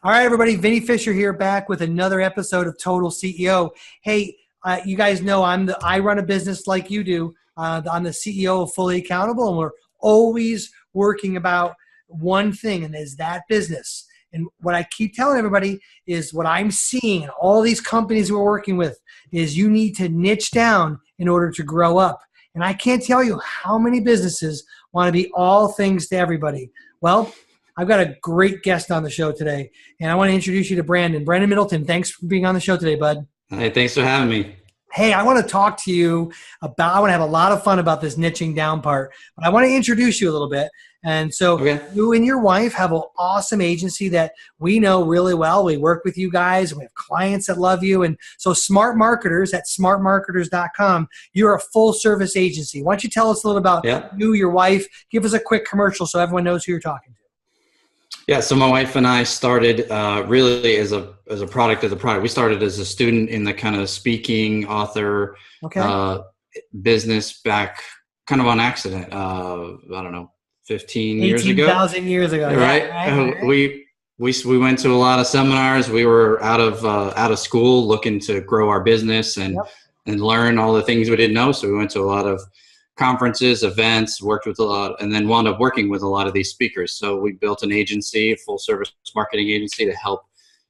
All right, everybody. Vinny Fisher here, back with another episode of Total CEO. Hey, you guys know I run a business like you do. I'm the CEO of Fully Accountable, and we're always working about one thing, and is that business. And what I keep telling everybody is what I'm seeing in all these companies we're working with is you need to niche down in order to grow up. And I can't tell you how many businesses want to be all things to everybody. Well, I've got a great guest on the show today, and I want to introduce you to Brandon. Brandon Middleton, thanks for being on the show today, bud. Hey, thanks for having me. Hey, I want to talk to you about, I want to have a lot of fun about this niching down part, but I want to introduce you a little bit. And so You and your wife have an awesome agency that we know really well. We work with you guys. We have clients that love you. And so Smart Marketers at smartmarketers.com, you're a full service agency. Why don't you tell us a little about you, your wife, give us a quick commercial so everyone knows who you're talking to. Yeah, so my wife and I started really as a product of the product. We started as a student in the kind of speaking, author business back kind of on accident. I don't know, 15 years ago. 18,000 years ago. Right? Right. We went to a lot of seminars. We were out of school looking to grow our business and learn all the things we didn't know. So we went to a lot of conferences, events, worked with a lot, and then wound up working with a lot of these speakers. So we built an agency, a full service marketing agency to help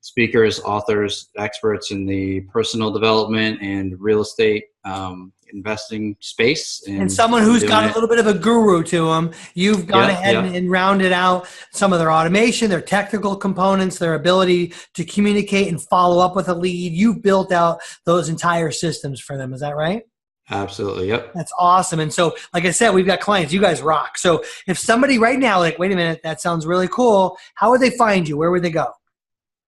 speakers, authors, experts in the personal development and real estate investing space. And someone who's got a little bit of a guru to them. You've gone ahead and rounded out some of their automation, their technical components, their ability to communicate and follow up with a lead. You've built out those entire systems for them. Is that right? Absolutely. Yep. That's awesome. And so, like I said, we've got clients. You guys rock. So if somebody right now, like, wait a minute, that sounds really cool. How would they find you? Where would they go?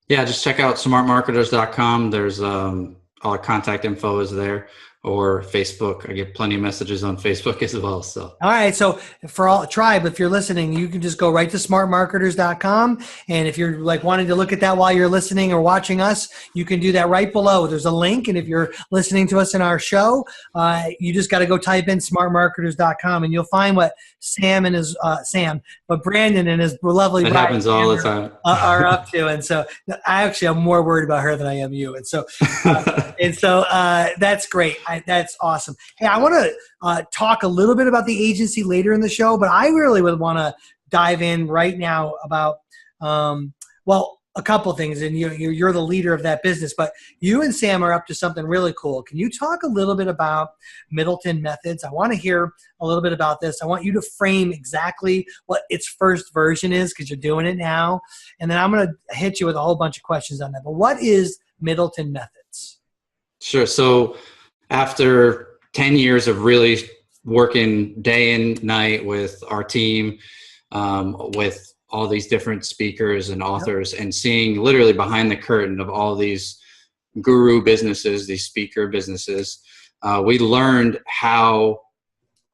Yeah, just check out smartmarketers.com. There's all our contact info is there, or Facebook. I get plenty of messages on Facebook as well. So, all right. So for all tribe, if you're listening, you can just go right to smartmarketers.com. And if you're like wanting to look at that while you're listening or watching us, you can do that right below. There's a link. And if you're listening to us in our show, you just got to go type in smartmarketers.com and you'll find what Brandon and his lovely bride happens all the time are up to. And so I actually am more worried about her than I am you. And so, that's great. That's awesome. Hey, I want to talk a little bit about the agency later in the show, but I really would want to dive in right now about, a couple things. And you're the leader of that business, but you and Sam are up to something really cool. Can you talk a little bit about Middleton Methods? I want to hear a little bit about this. I want you to frame exactly what its first version is because you're doing it now. And then I'm going to hit you with a whole bunch of questions on that. But what is Middleton Methods? Sure. So after 10 years of really working day and night with our team, with all these different speakers and authors, and seeing literally behind the curtain of all these guru businesses, these speaker businesses, we learned how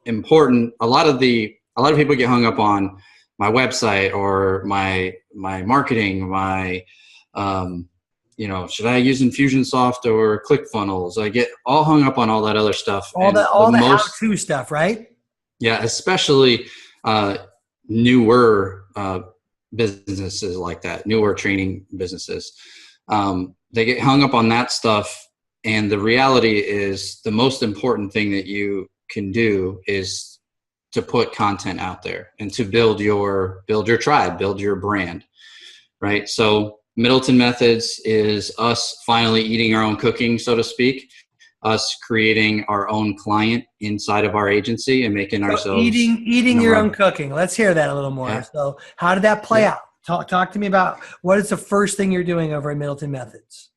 important a lot of people get hung up on my website or my marketing, should I use Infusionsoft or ClickFunnels? I get all hung up on all that other stuff. All the how-to stuff, right? Yeah, especially newer businesses like that, newer training businesses. They get hung up on that stuff. And the reality is the most important thing that you can do is to put content out there and to build your tribe, build your brand, right? So Middleton Methods is us finally eating our own cooking, so to speak, us creating our own client inside of our agency and making ourselves eating your own cooking. Let's hear that a little more. Yeah. So how did that play out? Talk to me about what is the first thing you're doing over at Middleton Methods?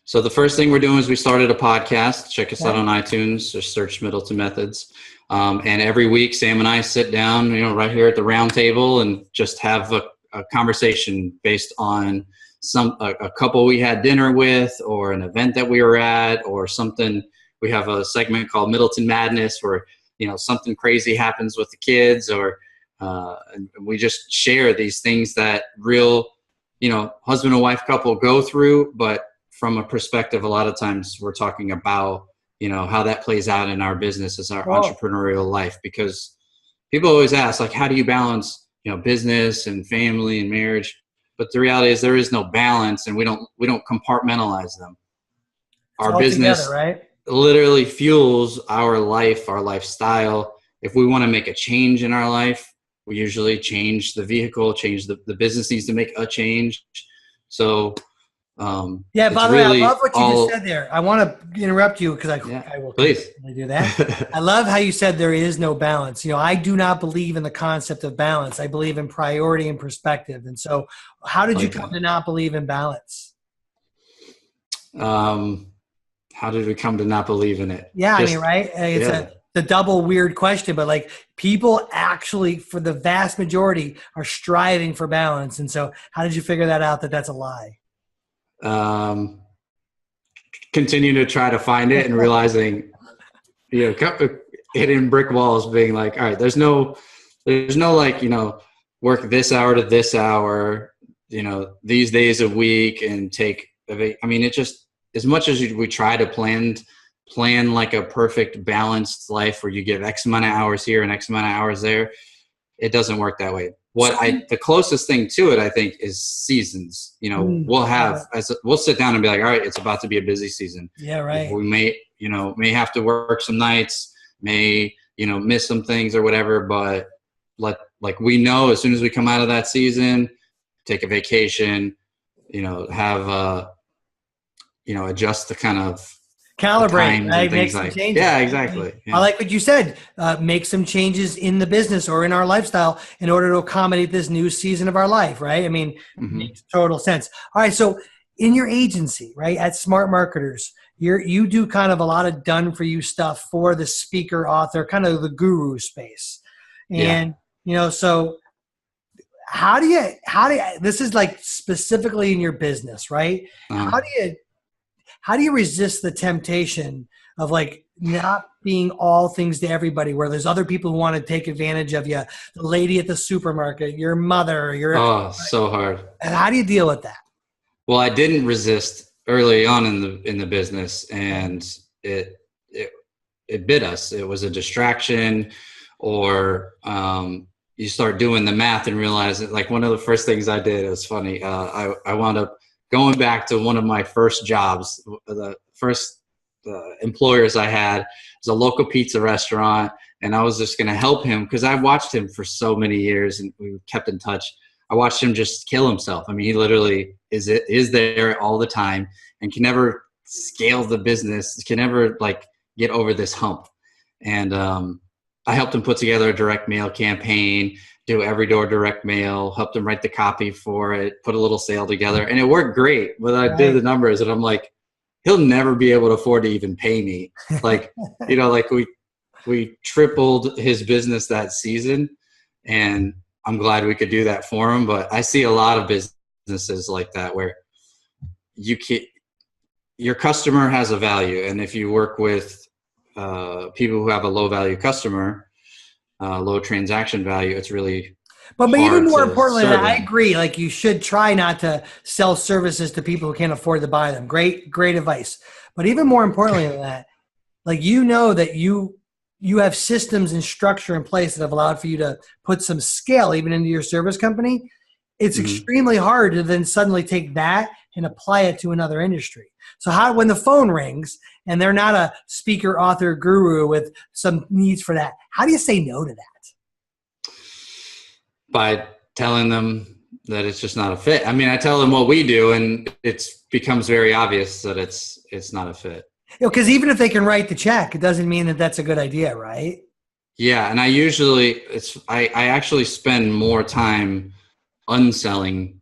So the first thing we're doing is we started a podcast. Check us out on iTunes. Just search Middleton Methods. And every week, Sam and I sit down, right here at the round table and just have a conversation based on a couple we had dinner with, or an event that we were at, or something. We have a segment called Middleton Madness where something crazy happens with the kids, or and we just share these things that real husband and wife couple go through, but from a perspective a lot of times we're talking about how that plays out in our business as our entrepreneurial life, because people always ask, like, how do you balance business and family and marriage? but the reality is there is no balance, and we don't compartmentalize them. It's Our all business together, right? literally fuels our life, our lifestyle. If we want to make a change in our life, we usually change the vehicle, change the business needs to make a change. So yeah, by the way, I love what you just said all, there. I want to interrupt you because I will please do that. I love how you said there is no balance. You know, I do not believe in the concept of balance. I believe in priority and perspective. And so how did you come to not believe in balance? How did we come to not believe in it? Yeah, I mean, right? It's a double weird question, but like people actually, for the vast majority, are striving for balance. And so how did you figure that out, that that's a lie? Continue to try to find it and realizing, hitting brick walls, being like, all right, there's no like, work this hour to this hour, these days a week and take, I mean, it just, as much as we try to plan like a perfect balanced life where you give X amount of hours here and X amount of hours there, it doesn't work that way. The closest thing to it, I think, is seasons. We'll sit down and be like, all right, it's about to be a busy season. Yeah, right. We may have to work some nights, miss some things or whatever, but like we know as soon as we come out of that season, take a vacation, have adjust the kind of calibrate, right? Make some changes. Yeah, exactly. Yeah. I like what you said. Make some changes in the business or in our lifestyle in order to accommodate this new season of our life, right? I mean, makes total sense. All right, so in your agency, right, at Smart Marketers, you do kind of a lot of done-for-you stuff for the speaker, author, kind of the guru space. And, so how do you, this is like specifically in your business, right? How do you resist the temptation of like not being all things to everybody, where there's other people who want to take advantage of you, the lady at the supermarket, your mother, so hard. And how do you deal with that? Well, I didn't resist early on in the business, and it bit us. It was a distraction, or you start doing the math and realize that, like, one of the first things I did, it was funny. I wound up going back to one of my first jobs. The first employers I had was a local pizza restaurant, and I was just going to help him because I watched him for so many years and we kept in touch. I watched him just kill himself. I mean, he literally is there all the time and can never scale the business, can never like get over this hump. And I helped him put together a direct mail campaign, do every door direct mail, helped him write the copy for it, put a little sale together, and it worked great. But I did the numbers, and I'm like, he'll never be able to afford to even pay me. Like, like we tripled his business that season, and I'm glad we could do that for him. But I see a lot of businesses like that where your customer has a value, and if you work with people who have a low value customer, low transaction value, it's really but even more importantly, I agree, like you should try not to sell services to people who can't afford to buy them. Great advice. But even more importantly than that, like, that you have systems and structure in place that have allowed for you to put some scale even into your service company. It's extremely hard to then suddenly take that and apply it to another industry. So when the phone rings and they're not a speaker, author, guru with some needs for that, how do you say no to that? By telling them that it's just not a fit. I mean, I tell them what we do, and it becomes very obvious that it's not a fit. Because even if they can write the check, it doesn't mean that that's a good idea, right? Yeah, and I actually spend more time unselling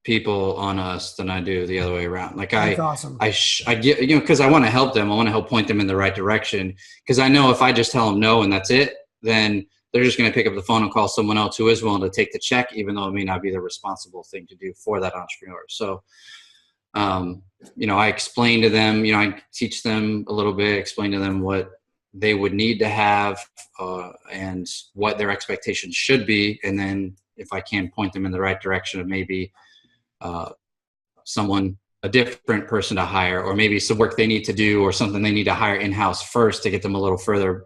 people on us than I do the other way around. Like, that's awesome. I get, because I want to help them. I want to help point them in the right direction. Because I know if I just tell them no and that's it, then they're just going to pick up the phone and call someone else who is willing to take the check, even though it may not be the responsible thing to do for that entrepreneur. So, I explain to them, I teach them a little bit, explain to them what they would need to have and what their expectations should be. And then if I can point them in the right direction of maybe a different person to hire, or maybe some work they need to do, or something they need to hire in-house first to get them a little further.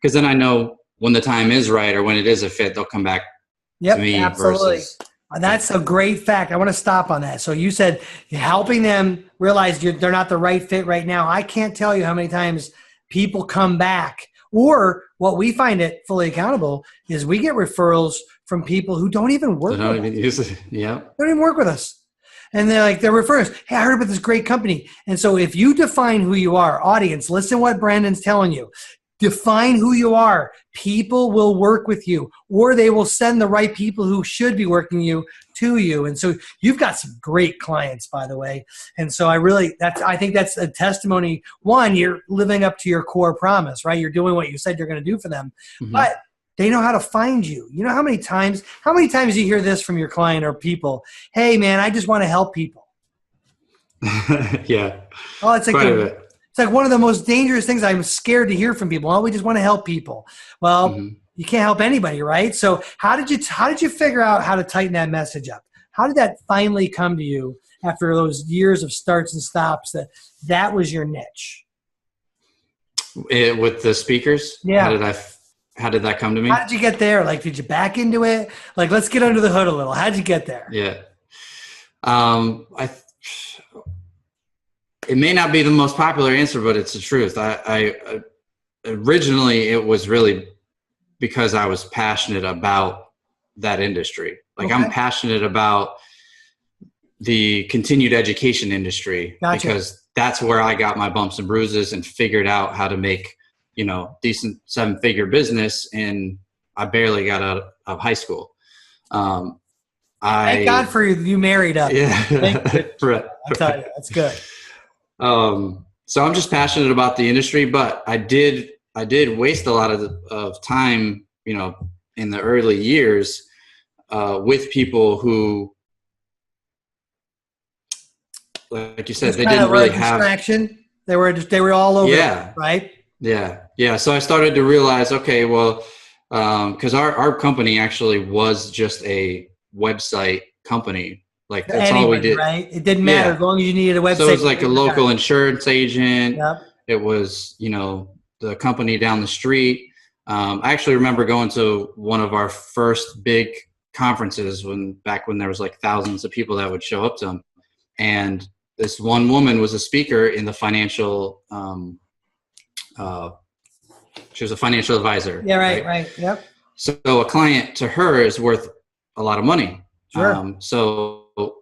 Because then I know when the time is right or when it is a fit, they'll come back to me versus That's a great fact. I want to stop on that. So you said helping them realize they're not the right fit right now. I can't tell you how many times people come back, or what we find at Fully Accountable is we get referrals from people who don't even work with us. Use it. Yeah. They don't even work with us. And they're referring us. Hey, I heard about this great company. And so if you define who you are, audience, listen to what Brandon's telling you. Define who you are. People will work with you, or they will send the right people who should be working to you. And so you've got some great clients, by the way. And so I think that's a testimony. One, you're living up to your core promise, right? You're doing what you said you're going to do for them, but they know how to find you. You know how many times do you hear this from your client or people? Hey man, I just want to help people. Yeah. Oh, it's like it's like one of the most dangerous things I'm scared to hear from people. Oh, we just want to help people. Well, you can't help anybody, right? So how did you figure out how to tighten that message up? How did that finally come to you after those years of starts and stops that was your niche? With the speakers? Yeah. How did that come to me? How did you get there? Like, did you back into it? Like, let's get under the hood a little. How did you get there? Yeah. It may not be the most popular answer, but it's the truth. I originally it was really because I was passionate about that industry. Like I'm passionate about the continued education industry because that's where I got my bumps and bruises and figured out how to make, decent 7-figure business. And I barely got out of high school. Thank God for you. You married up. Yeah. Right. I'll tell you, that's good. So I'm just passionate about the industry, but I did waste a lot of time, in the early years, with people who, like you said, they didn't really have distraction. They were all over. Yeah. Right. Yeah. Yeah. So I started to realize, okay, well, cause our company actually was just a website company. Like that's all we did. Right? It didn't matter as long as you needed a website. So it was like a local insurance agent. Yep. It was, the company down the street. I actually remember going to one of our first big conferences back when there was like thousands of people that would show up to them. And this one woman was a speaker in the financial, she was a financial advisor. Yeah. Right. Yep. So a client to her is worth a lot of money. Sure.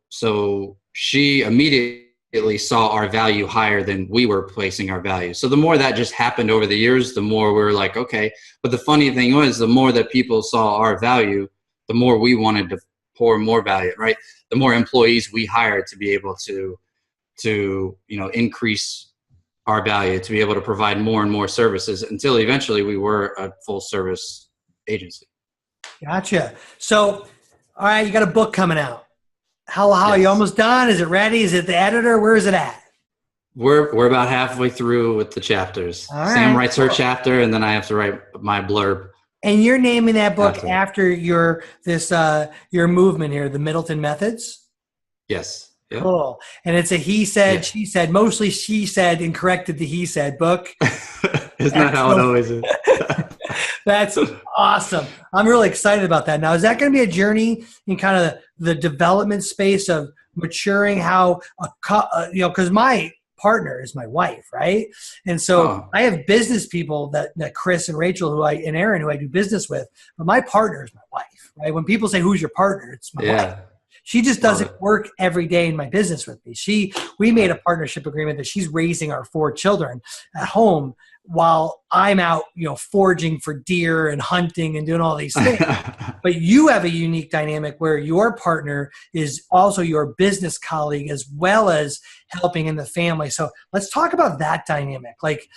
So she immediately saw our value higher than we were placing our value. So the more that just happened over the years, the more we were like, okay. But the funny thing was, the more that people saw our value, the more we wanted to pour more value, right? The more employees we hired to be able to increase our value, to be able to provide more and more services until eventually we were a full service agency. Gotcha. So, all right, you got a book coming out. How are you almost done? Is it ready? Is it the editor? Where is it at? We're about halfway through with the chapters. Sam writes her chapter, and then I have to write my blurb. And you're naming that book after your movement here, the Middleton Methods? Yes. Yep. Cool. And it's a he said, she said, mostly she said and corrected the he said book. Isn't that how it always is? That's awesome. I'm really excited about that. Now, is that going to be a journey in kind of the development space of maturing how, because my partner is my wife, right? And so I have business people that Chris and Rachel and Aaron, who I do business with, but my partner is my wife, right? When people say, who's your partner? It's my wife. She just doesn't work every day in my business with me. We made a partnership agreement that she's raising our 4 children at home while I'm out, foraging for deer and hunting and doing all these things. But you have a unique dynamic where your partner is also your business colleague as well as helping in the family. So let's talk about that dynamic. Like,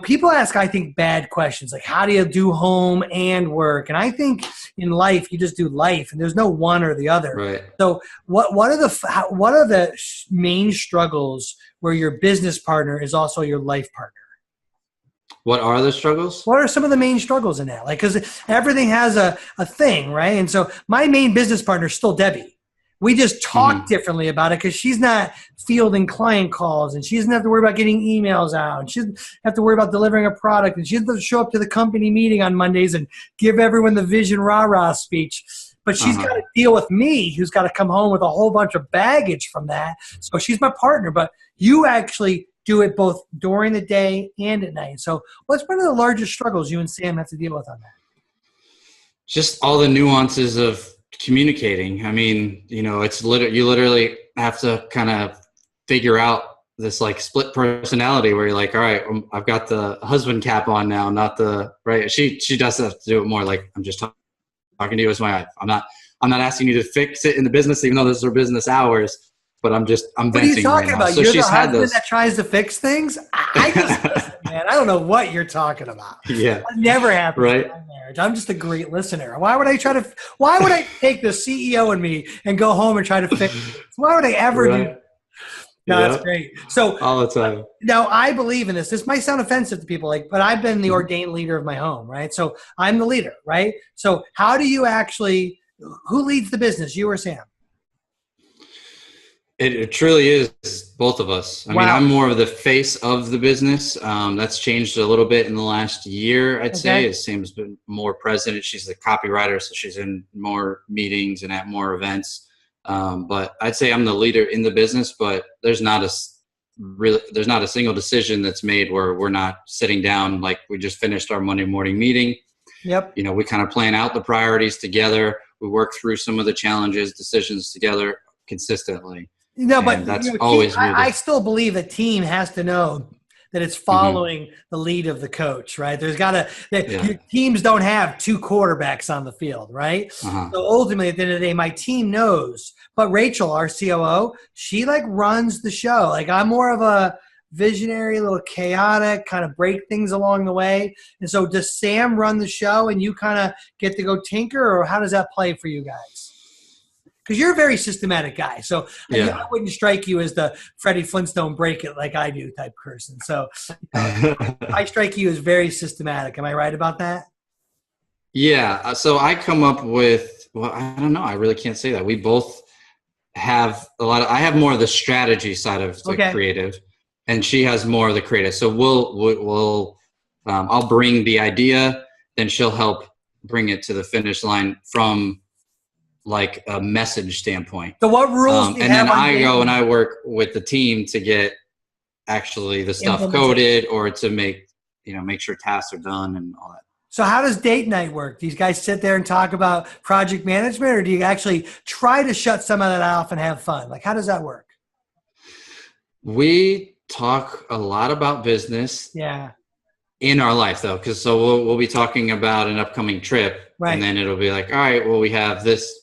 people ask, I think, bad questions like, how do you do home and work? And I think in life, you just do life and there's no one or the other. Right. So what are the main struggles where your business partner is also your life partner? What are the struggles? What are some of the main struggles in that? Like, because everything has a thing, right? And so my main business partner is still Debbie. We just talk differently about it because she's not fielding client calls and she doesn't have to worry about getting emails out. And she doesn't have to worry about delivering a product. And she doesn't have to show up to the company meeting on Mondays and give everyone the vision rah-rah speech. but she's got to deal with me, who's got to come home with a whole bunch of baggage from that. So she's my partner, but you actually do it both during the day and at night. So what's one of the largest struggles you and Sam have to deal with on that? Just all the nuances of communicating. I mean, you know, you literally have to kind of figure out this like split personality where you're like, all right, I've got the husband cap on now, not the right. She does have to do it more like, I'm just talking to you as my wife. I'm not asking you to fix it in the business, even though those are business hours, but I'm venting. What are you talking about? So you're she's the had husband those that tries to fix things? I just, listen, man, I don't know what you're talking about. Yeah. That never happened right? in my marriage. I'm just a great listener. Why would I take the CEO in me and go home and try to fix it? Why would I ever do that? No, that's great. So all the time. Now I believe in this. This might sound offensive to people, but I've been the ordained leader of my home, right? So I'm the leader, right? So how do you who leads the business, you or Sam? It truly is both of us. I mean, I'm more of the face of the business. That's changed a little bit in the last year, I'd say. As Sam's been more present. She's the copywriter, so she's in more meetings and at more events. But I'd say I'm the leader in the business, but there's not a single decision that's made where we're not sitting down. Like we just finished our Monday morning meeting. Yep. You know, we kind of plan out the priorities together. We work through some of the challenges, decisions together consistently. No, but that's always I still believe the team has to know that it's following the lead of the coach, right? There's your teams don't have two quarterbacks on the field, right? So ultimately, at the end of the day, my team knows. But Rachel, our COO, she like runs the show. Like I'm more of a visionary, a little chaotic, kind of break things along the way. And so does Sam run the show and you kind of get to go tinker, or how does that play for you guys? Because you're a very systematic guy. So I wouldn't strike you as the Freddie Flintstone break it like I do type person. So I strike you as very systematic. Am I right about that? Yeah. So I come up with, well, I don't know. I really can't say that. We both have I have more of the strategy side of the creative, and she has more of the creative. So I'll bring the idea, then she'll help bring it to the finish line from like a message standpoint. So what rules do you and have then on I dating? go and I work with the team to get actually the stuff coded, or to make sure tasks are done and all that. So how does date night work? Do you guys sit there and talk about project management, or do you actually try to shut some of that off and have fun? Like, how does that work? We talk a lot about business. Yeah. In our life, though, because we'll be talking about an upcoming trip, and then it'll be like, all right, well, we have this,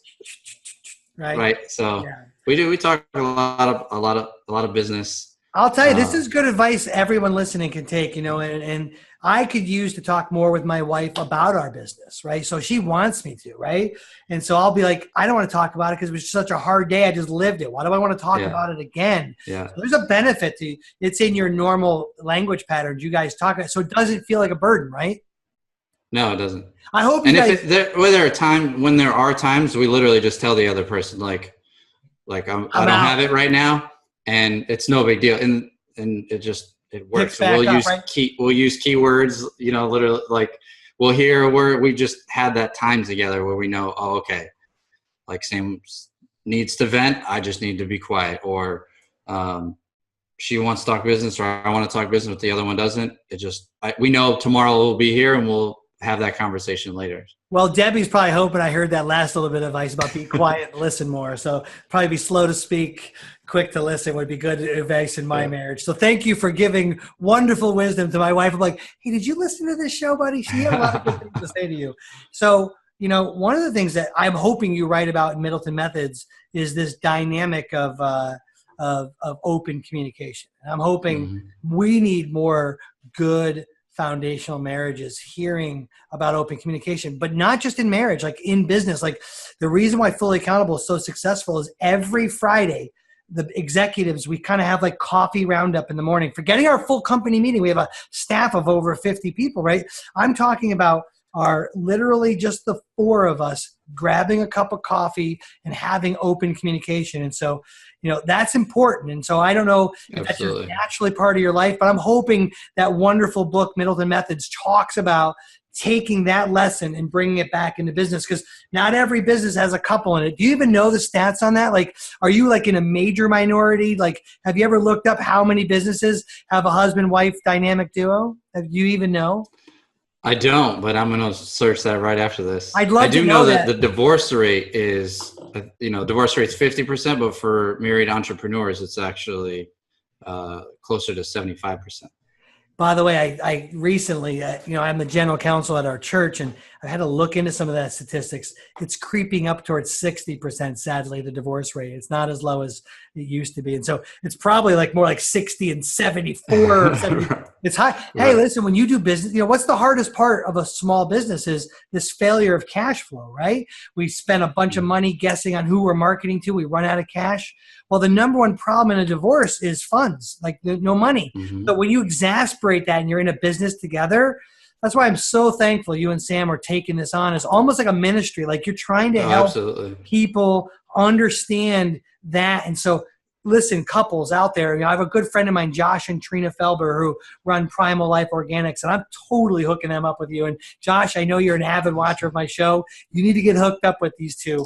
right? So we talk a lot of business. I'll tell you, this is good advice everyone listening can take, and I could use to talk more with my wife about our business, right? So she wants me to, right? And so I'll be like, I don't want to talk about it because it was such a hard day. I just lived it. Why do I want to talk about it again? Yeah. So there's a benefit to it's in your normal language patterns. You guys talk about it, so it doesn't feel like a burden, right? No, it doesn't. I hope when there are times, we literally just tell the other person, like I don't have it right now, and it's no big deal, and it works. So we'll use keywords, literally, like we'll hear where we just had that time together where we know, oh, okay, like Sam needs to vent, I just need to be quiet, or she wants to talk business, or I want to talk business, but the other one doesn't. We know tomorrow we'll be here and we'll have that conversation later. Well, Debbie's probably hoping I heard that last little bit of advice about be quiet and listen more. So probably be slow to speak, quick to listen would be good advice in my marriage. So thank you for giving wonderful wisdom to my wife. I'm like, hey, did you listen to this show, buddy? She had a lot of good things to say to you. So, one of the things that I'm hoping you write about in Middleton Methods is this dynamic of open communication. And I'm hoping we need more good foundational marriages hearing about open communication, but not just in marriage, like in business. Like the reason why Fully Accountable is so successful is every Friday, the executives, we kind of have like coffee roundup in the morning, forgetting our full company meeting. We have a staff of over 50 people, right? I'm talking about literally just the four of us grabbing a cup of coffee and having open communication. And so, that's important. And so I don't know if that's just naturally part of your life, but I'm hoping that wonderful book, Middleton Methods, talks about taking that lesson and bringing it back into business, because not every business has a couple in it. Do you even know the stats on that? Like, are you like in a major minority? Like, have you ever looked up how many businesses have a husband-wife dynamic duo? Do you even know? I don't, but I'm going to search that right after this. I'd love I do to know know that that. the divorce rate is, divorce rate's 50%, but for married entrepreneurs, it's actually closer to 75%. By the way, I recently, I'm the general counsel at our church, and I had to look into some of that statistics. It's creeping up towards 60%, sadly, the divorce rate. It's not as low as it used to be. And so it's probably like more like 60 and 74 or 70. It's high. Hey, listen, when you do business, what's the hardest part of a small business is this failure of cash flow, right? We spend a bunch of money guessing on who we're marketing to. We run out of cash. Well, the number one problem in a divorce is funds, like no money. Mm-hmm. So when you exasperate that and you're in a business together, that's why I'm so thankful you and Sam are taking this on. It's almost like a ministry. Like you're trying to help people understand that. And so listen, couples out there, I have a good friend of mine, Josh and Trina Felber, who run Primal Life Organics, and I'm totally hooking them up with you. And Josh, I know you're an avid watcher of my show. You need to get hooked up with these two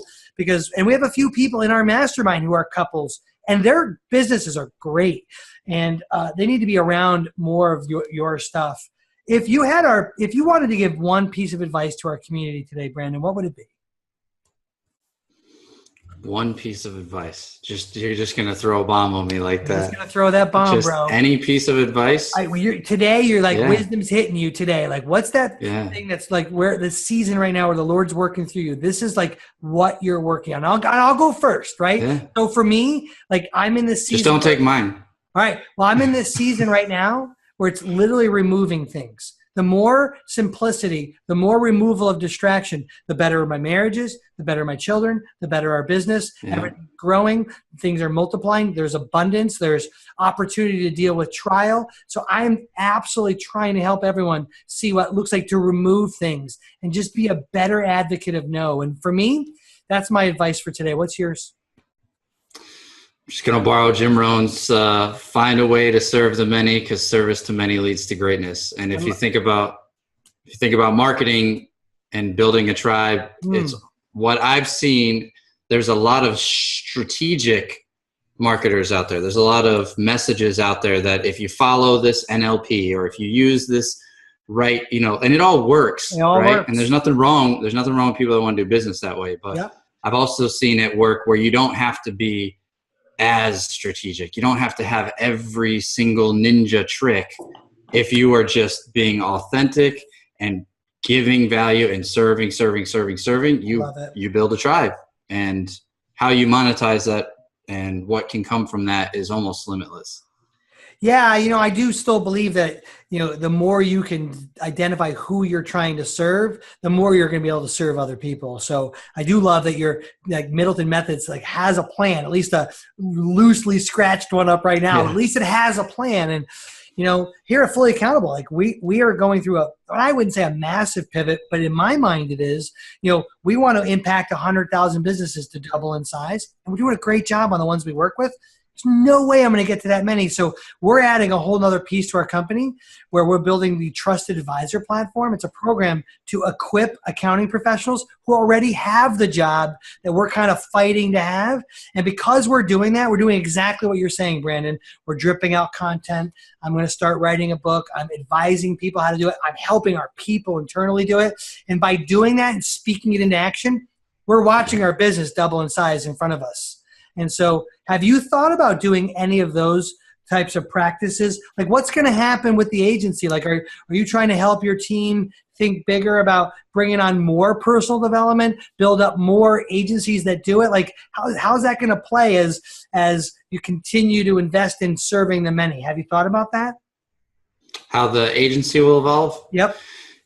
and we have a few people in our mastermind who are couples, and their businesses are great, and they need to be around more of your stuff. If you wanted to give one piece of advice to our community today, Brandon, what would it be? One piece of advice. You're just gonna throw a bomb on me like that. I'm just gonna throw that bomb, bro. Any piece of advice. Today you're like wisdom's hitting you today. Like what's that thing that's like where the season right now where the Lord's working through you? This is like what you're working on. I'll go first, right? Yeah. So for me, like I'm in this season. Just don't take mine. All right. Well, I'm in this season right now where it's literally removing things. The more simplicity, the more removal of distraction, the better my marriages, the better my children, the better our business. Everything's growing, things are multiplying. There's abundance. There's opportunity to deal with trial. So I'm absolutely trying to help everyone see what it looks like to remove things and just be a better advocate of no. And for me, that's my advice for today. What's yours? I'm just going to borrow Jim Rohn's find a way to serve the many, because service to many leads to greatness. And if you think about marketing and building a tribe, it's what I've seen. There's a lot of strategic marketers out there. There's a lot of messages out there that if you follow this NLP or if you use this right, and it all works, right? And there's nothing wrong. There's nothing wrong with people that want to do business that way. But I've also seen it work where you don't have to be as strategic. You don't have to have every single ninja trick. If you are just being authentic and giving value and serving, you build a tribe. And how you monetize that and what can come from that is almost limitless. Yeah, I do still believe that, the more you can identify who you're trying to serve, the more you're going to be able to serve other people. So I do love that your Middleton Methods has a plan, at least a loosely scratched one up right now. Yeah. At least it has a plan. And, here at Fully Accountable, we are going through I wouldn't say a massive pivot, but in my mind it is, we want to impact 100,000 businesses to double in size. And we're doing a great job on the ones we work with. There's no way I'm going to get to that many. So we're adding a whole nother piece to our company where we're building the Trusted Advisor platform. It's a program to equip accounting professionals who already have the job that we're kind of fighting to have. And because we're doing that, we're doing exactly what you're saying, Brandon. We're dripping out content. I'm going to start writing a book. I'm advising people how to do it. I'm helping our people internally do it. And by doing that and speaking it into action, we're watching our business double in size in front of us. And so have you thought about doing any of those types of practices? Like what's going to happen with the agency? Like, are you trying to help your team think bigger about bringing on more personal development, build up more agencies that do it? Like how's that going to play as you continue to invest in serving the many? Have you thought about that? How the agency will evolve? Yep.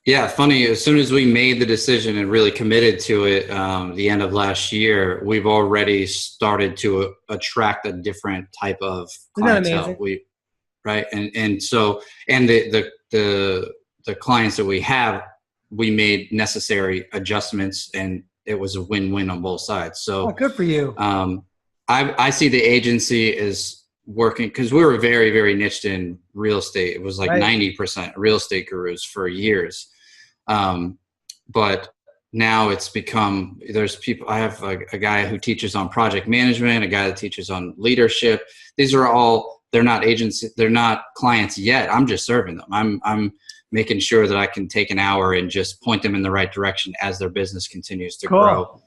Yeah, funny. As soon as we made the decision and really committed to it, the end of last year, we've already started to attract a different type of clientele. Right, and so the clients that we have, we made necessary adjustments, and it was a win-win on both sides. So good for you. I see the agency as working because we were very, very niched in real estate. It was like 90% real estate gurus for years. But now it's become, there's people, I have a guy who teaches on project management, a guy that teaches on leadership. These are all, they're not agents, they're not clients yet. I'm just serving them. I'm making sure that I can take an hour and just point them in the right direction as their business continues to grow.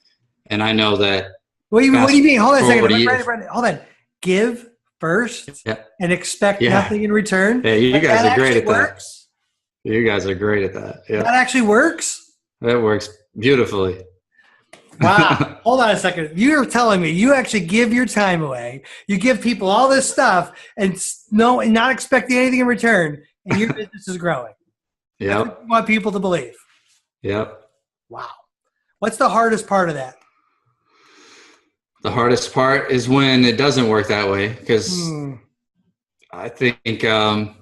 And I know that. What do you mean? Hold on a second. Brandon, hold on. Give first and expect nothing in return. Yeah, you guys are great at that. You guys are great at that. Yeah. That actually works? That works beautifully. Wow. Hold on a second. You're telling me you actually give your time away. You give people all this stuff and not expecting anything in return, and your business is growing. Yeah. That's what you want people to believe. Yep. Wow. What's the hardest part of that? The hardest part is when it doesn't work that way, because I think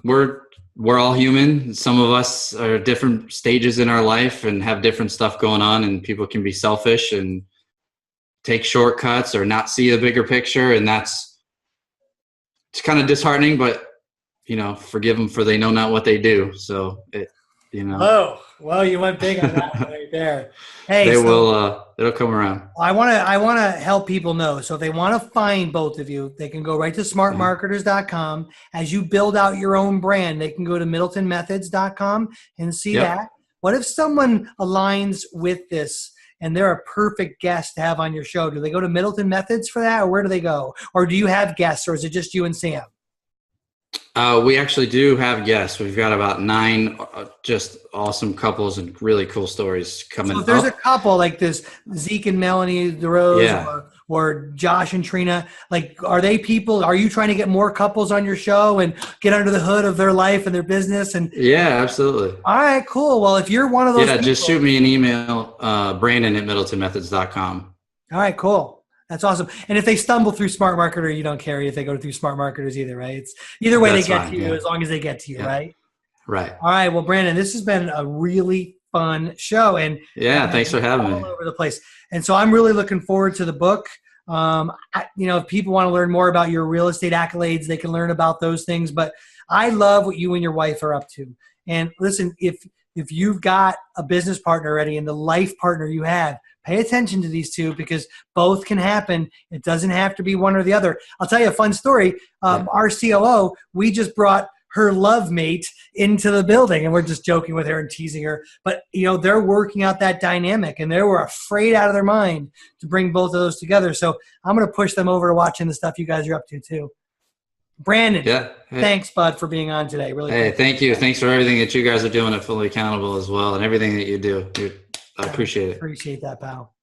we're all human. Some of us are at different stages in our life and have different stuff going on, and people can be selfish and take shortcuts or not see the bigger picture. And it's kind of disheartening, but forgive them, for they know not what they do. So Oh, well, you went big on that one right there. Hey, it'll come around. I want to help people know. So if they want to find both of you, they can go right to smartmarketers.com. As you build out your own brand, they can go to middletonmethods.com and see that. What if someone aligns with this and they're a perfect guest to have on your show? Do they go to Middleton Methods for that, or where do they go? Or do you have guests, or is it just you and Sam? We actually do have guests. We've got about 9 just awesome couples and really cool stories coming up. So if there's a couple like this, Zeke and Melanie DeRose, or Josh and Trina, are they people? Are you trying to get more couples on your show and get under the hood of their life and their business? And yeah, absolutely. All right, cool. Well, if you're one of those, just shoot me an email, Brandon@MiddletonMethods.com. All right, cool. That's awesome. And if they stumble through Smart Marketer, you don't care if they go through Smart Marketers either, right? It's either way they get to you, as long as they get to you, right? Right. All right. Well, Brandon, this has been a really fun show, and thanks for having me. All over the place. And so I'm really looking forward to the book. If people want to learn more about your real estate accolades, they can learn about those things. But I love what you and your wife are up to. And listen, if you've got a business partner already and the life partner you have, pay attention to these two, because both can happen. It doesn't have to be one or the other. I'll tell you a fun story. Our COO, we just brought her love mate into the building, and we're just joking with her and teasing her. But, they're working out that dynamic, and they were afraid out of their mind to bring both of those together. So I'm going to push them over to watching the stuff you guys are up to too. Brandon, thanks, bud, for being on today. Really. Thank you. Thanks for everything that you guys are doing at Fully Accountable as well, and everything that you do. I appreciate it. Appreciate that, pal.